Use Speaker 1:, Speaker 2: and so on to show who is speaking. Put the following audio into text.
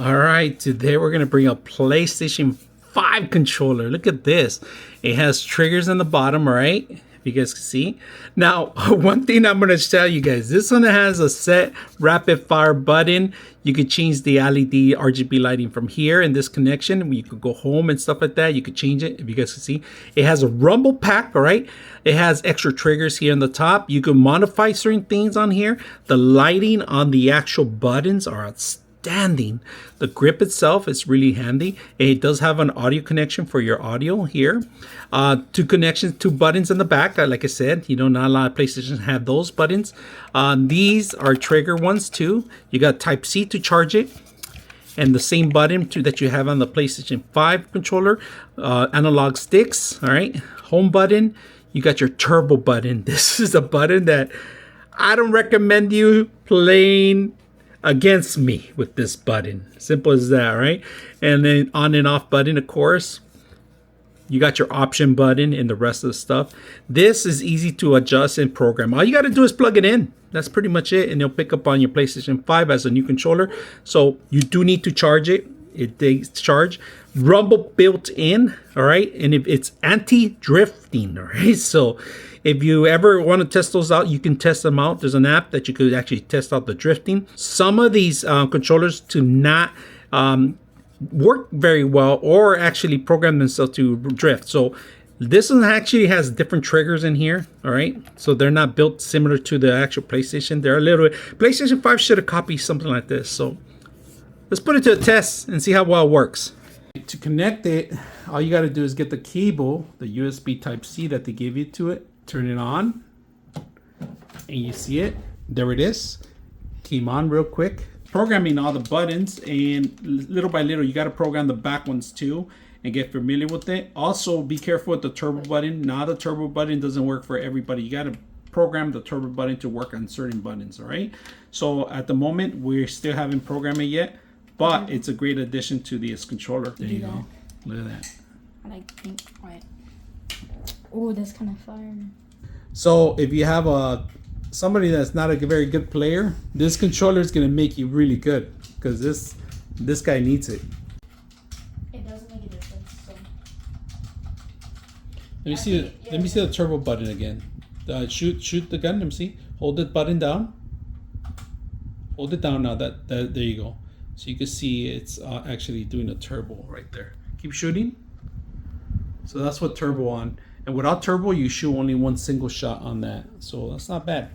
Speaker 1: All right, today we're gonna bring a PlayStation 5 controller. Look at this. It has triggers on the bottom, right? If you guys can see. Now, one thing I'm gonna tell you guys, this one has a set rapid fire button. You could change the LED RGB lighting from here in this connection. You could go home and stuff like that. You could change it, if you guys can see. It has a rumble pack, all right? It has extra triggers here on the top. You can modify certain things on here. The lighting on the actual buttons are outstanding. The grip itself is really handy. It does have an audio connection for your audio here. Two connections, two buttons in the back. Like I said, not a lot of PlayStations have those buttons. These are trigger ones too. You got Type C to charge it, and the same button that you have on the PlayStation 5 controller. Analog sticks. All right, home button. You got your turbo button. This is a button that I don't recommend you playing against me with this button. Simple as that, right? And then on and off button, of course. You got your option button and the rest of the stuff. This is easy to adjust and program. All you got to do is plug it in. That's pretty much it. And it'll pick up on your PlayStation 5 as a new controller. So you do need to charge it. It takes charge. Rumble built in, all right? And if it's anti-drifting, all right? So if you ever want to test those out, you can test them out. There's an app that you could actually test out the drifting. Some of these controllers do not work very well or actually program themselves to drift. So this one actually has different triggers in here, all right? So they're not built similar to the actual PlayStation. They're a little bit... PlayStation 5 should have copied something like this. So let's put it to a test and see how well it works. To connect it, all you got to do is get the cable, the USB Type C that they give you to it. Turn it on, and you see it. There it is. Came on real quick. Programming all the buttons, and little by little, you got to program the back ones too and get familiar with it. Also, be careful with the turbo button. Now, the turbo button doesn't work for everybody. You got to program the turbo button to work on certain buttons, all right? So at the moment, we still haven't programmed it yet, but it's a great addition to this controller. There you go. Look at that.
Speaker 2: I like pink, white. Oh, that's kind of fire.
Speaker 1: So if you have somebody that's not a very good player, this controller is gonna make you really good because this guy needs it.
Speaker 2: It doesn't make a difference. So.
Speaker 1: Let me see the turbo button again. Shoot the gun. Let me see. Hold the button down. Hold it down now. That there you go. So you can see it's actually doing a turbo right there. Keep shooting. So that's what turbo on. And without turbo, you shoot only one single shot on that. So that's not bad.